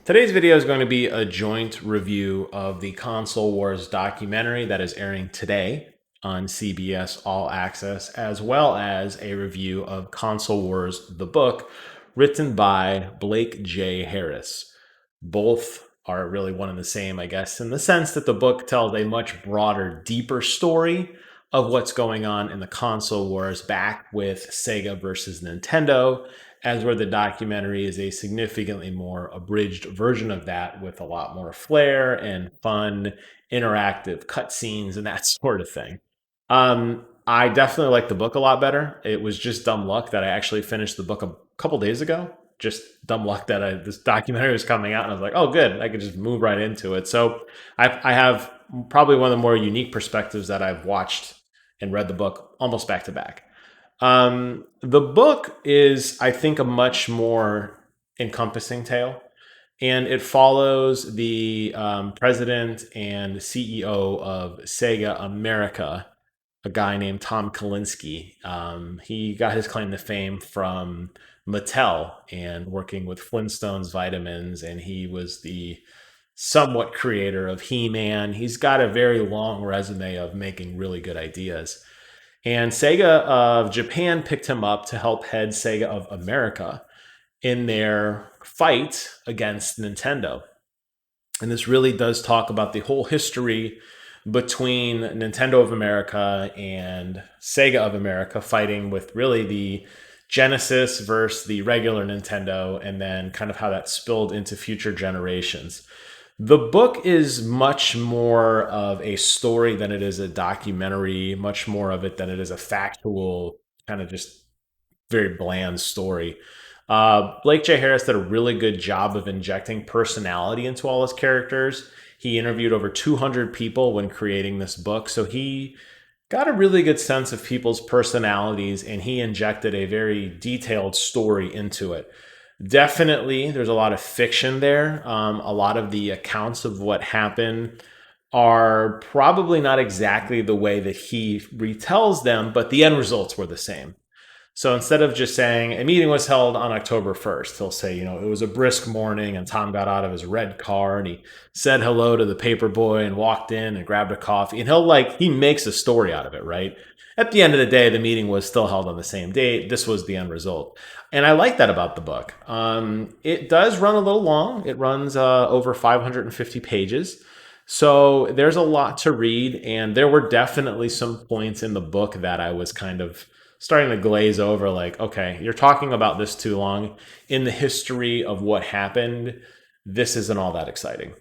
Today's video is going to be a joint review of the Console Wars documentary that is airing today on CBS All Access, as well as a review of Console Wars, the book, written by Blake J. Harris. Both are really one and the same, I guess, in the sense that the book tells a much broader, deeper story of what's going on in the console wars back with Sega versus Nintendo, as where the documentary is a significantly more abridged version of that with a lot more flair and fun, interactive cutscenes and that sort of thing. I definitely like the book a lot better. It was just dumb luck that I actually finished the book a couple days ago. Just dumb luck that this documentary was coming out, and I was like, "Oh, good! I could just move right into it." So I have probably one of the more unique perspectives that I've watched and read the book almost back to back. The book is, I think, a much more encompassing tale, and it follows the president and CEO of Sega America, a guy named Tom Kalinske. He got his claim to fame from Mattel and working with Flintstones vitamins, and he was the somewhat creator of He-Man. He's got a very long resume of making really good ideas. And Sega of Japan picked him up to help head Sega of America in their fight against Nintendo. And this really does talk about the whole history between Nintendo of America and Sega of America fighting with really the Genesis versus the regular Nintendo, and then kind of how that spilled into future generations. The book is much more of a story than it is a documentary, much more of it than it is a factual, kind of just very bland story. Blake J. Harris did a really good job of injecting personality into all his characters. He interviewed over 200 people when creating this book, so he got a really good sense of people's personalities, and he injected a very detailed story into it. Definitely, there's a lot of fiction there. A lot of the accounts of what happened are probably not exactly the way that he retells them, but the end results were the same. So instead of just saying a meeting was held on October 1st, he'll say, it was a brisk morning and Tom got out of his red car and he said hello to the paper boy and walked in and grabbed a coffee. And he makes a story out of it, right? At the end of the day, the meeting was still held on the same date. This was the end result. And I like that about the book. It does run a little long. It runs over 550 pages. So there's a lot to read. And there were definitely some points in the book that I was kind of starting to glaze over, like, okay, you're talking about this too long. In the history of what happened, this isn't all that exciting.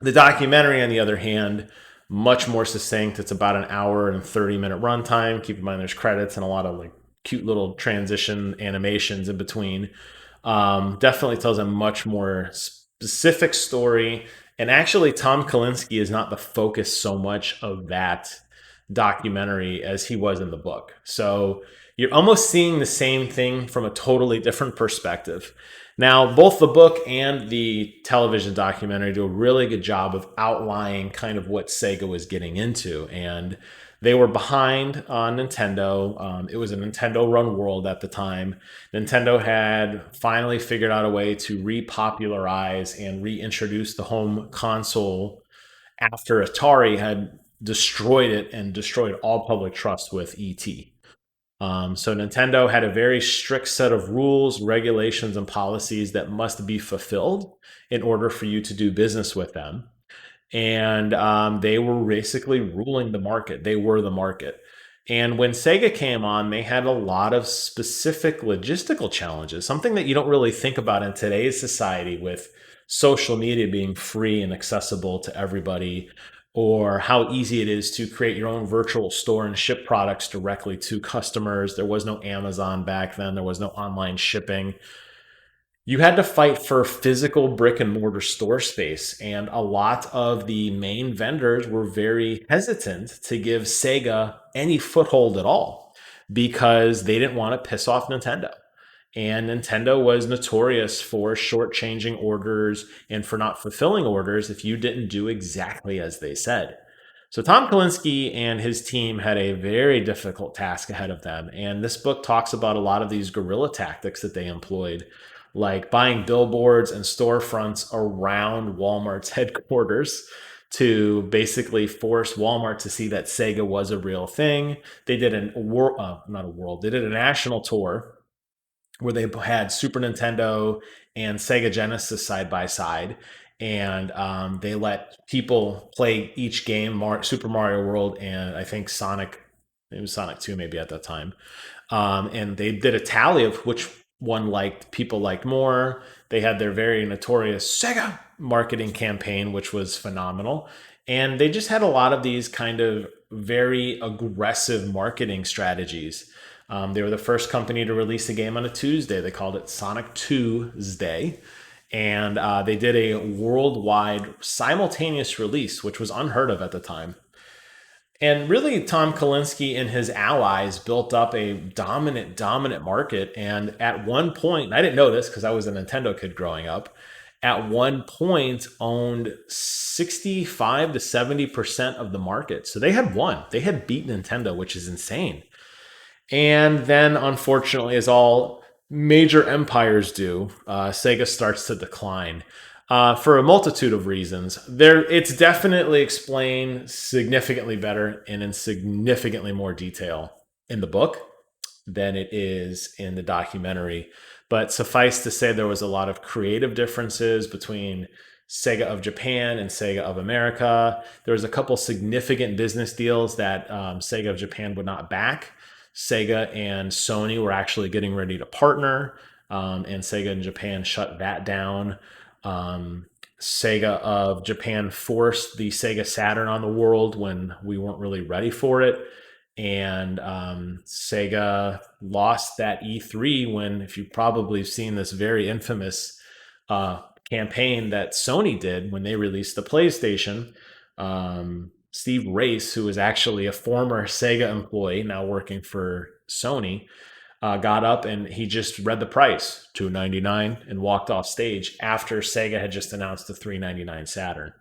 The documentary, on the other hand, much more succinct. It's about an hour and 30-minute runtime. Keep in mind there's credits and a lot of like cute little transition animations in between. Definitely tells a much more specific story. And actually, Tom Kalinske is not the focus so much of that documentary as he was in the book. So you're almost seeing the same thing from a totally different perspective. Now, both the book and the television documentary do a really good job of outlining kind of what Sega was getting into. And they were behind on Nintendo. It was a Nintendo run world at the time. Nintendo had finally figured out a way to repopularize and reintroduce the home console after Atari had destroyed it and destroyed all public trust with ET. So Nintendo had a very strict set of rules, regulations, and policies that must be fulfilled in order for you to do business with them. And they were basically ruling the market. They were the market. And when Sega came on, they had a lot of specific logistical challenges, something that you don't really think about in today's society with social media being free and accessible to everybody, or how easy it is to create your own virtual store and ship products directly to customers. There was no Amazon back then. There was no online shipping. You had to fight for physical brick and mortar store space. And a lot of the main vendors were very hesitant to give Sega any foothold at all because they didn't want to piss off Nintendo. And Nintendo was notorious for shortchanging orders and for not fulfilling orders if you didn't do exactly as they said. So Tom Kalinske and his team had a very difficult task ahead of them. And this book talks about a lot of these guerrilla tactics that they employed. like buying billboards and storefronts around Walmart's headquarters to basically force Walmart to see that Sega was a real thing. They did not a world, they did a national tour where they had Super Nintendo and Sega Genesis side by side, and they let people play each game, Super Mario World, and I think Sonic. It was Sonic 2 maybe at that time. And they did a tally of which one people liked more. They had their very notorious Sega marketing campaign, which was phenomenal. And they just had a lot of these kind of very aggressive marketing strategies. They were the first company to release a game on a Tuesday. They called it Sonic Tuesday. And they did a worldwide simultaneous release, which was unheard of at the time. And really, Tom Kalinske and his allies built up a dominant market. And at one point, I didn't know this because I was a Nintendo kid growing up, at one point owned 65 to 70% of the market. So they had won. They had beat Nintendo, which is insane. And then, unfortunately, as all major empires do, Sega starts to decline for a multitude of reasons. It's definitely explained significantly better and in significantly more detail in the book than it is in the documentary. But suffice to say, there was a lot of creative differences between Sega of Japan and Sega of America. There was a couple significant business deals that Sega of Japan would not back. Sega and Sony were actually getting ready to partner, and Sega in Japan shut that down. Sega of Japan forced the Sega Saturn on the world when we weren't really ready for it. And Sega lost that E3 when, if you've probably seen this very infamous campaign that Sony did when they released the PlayStation, Steve Race, who was actually a former Sega employee, now working for Sony, got up and he just read the price, $299, and walked off stage after Sega had just announced the $399 Saturn.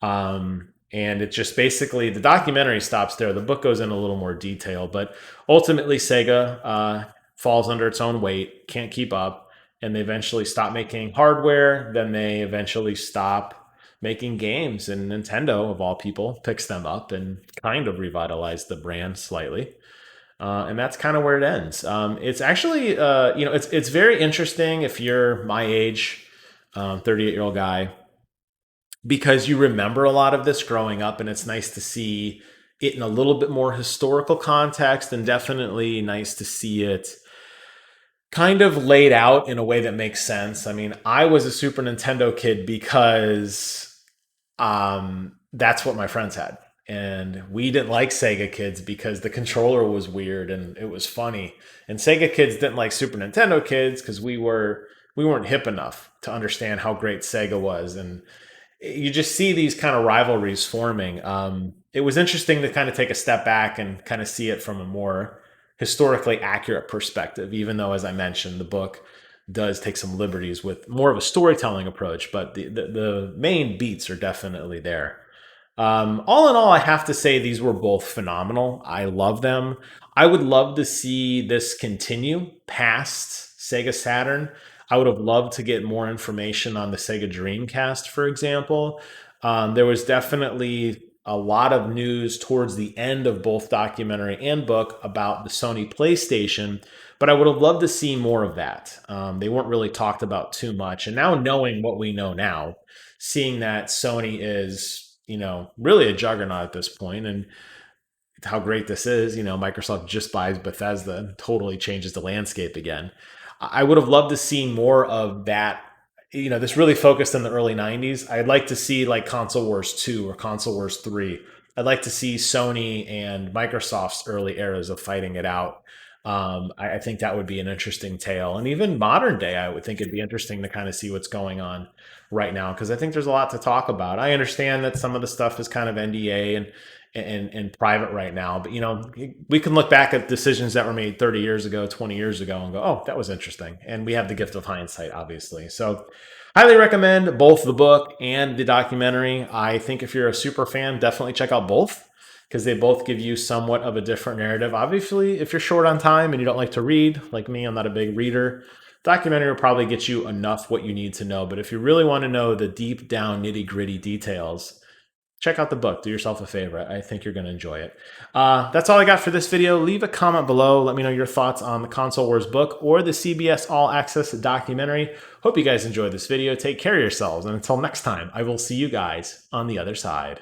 And it just basically, the documentary stops there. The book goes in a little more detail, but ultimately Sega falls under its own weight, can't keep up, and they eventually stop making hardware. Then they eventually stop making games, and Nintendo, of all people, picks them up and kind of revitalized the brand slightly. And that's kind of where it ends. It's actually, it's very interesting if you're my age, 38-year-old guy, because you remember a lot of this growing up, and it's nice to see it in a little bit more historical context, and definitely nice to see it kind of laid out in a way that makes sense. I mean, I was a Super Nintendo kid because that's what my friends had. And we didn't like Sega kids because the controller was weird and it was funny. And Sega kids didn't like Super Nintendo kids because we weren't hip enough to understand how great Sega was. And you just see these kind of rivalries forming. It was interesting to kind of take a step back and kind of see it from a more historically accurate perspective, even though, as I mentioned, the book does take some liberties with more of a storytelling approach, but the main beats are definitely there. All in all, I have to say these were both phenomenal. I love them. I would love to see this continue past Sega Saturn. I would have loved to get more information on the Sega Dreamcast, for example. There was definitely a lot of news towards the end of both documentary and book about the Sony PlayStation, but I would have loved to see more of that. They weren't really talked about too much. And now, knowing what we know now, seeing that Sony is, really a juggernaut at this point, and how great this is. Microsoft just buys Bethesda and totally changes the landscape again. I would have loved to see more of that. This really focused in the early 90s. I'd like to see like Console Wars 2 or Console Wars 3. I'd like to see Sony and Microsoft's early eras of fighting it out. I think that would be an interesting tale. And even modern day, I would think it'd be interesting to kind of see what's going on right now, because I think there's a lot to talk about. I understand that some of the stuff is kind of NDA and private right now, but we can look back at decisions that were made 30 years ago, 20 years ago, and go, oh, that was interesting. And we have the gift of hindsight, obviously. So highly recommend both the book and the documentary. I think if you're a super fan, definitely check out both, because they both give you somewhat of a different narrative. Obviously, if you're short on time and you don't like to read, like me, I'm not a big reader, Documentary will probably get you enough what you need to know, but if you really want to know the deep down nitty gritty details, check out the book. Do yourself a favor. I think you're going to enjoy it. That's all I got for this video. Leave a comment below. Let me know your thoughts on the Console Wars book or the CBS All Access documentary. Hope you guys enjoyed this video. Take care of yourselves. And until next time, I will see you guys on the other side.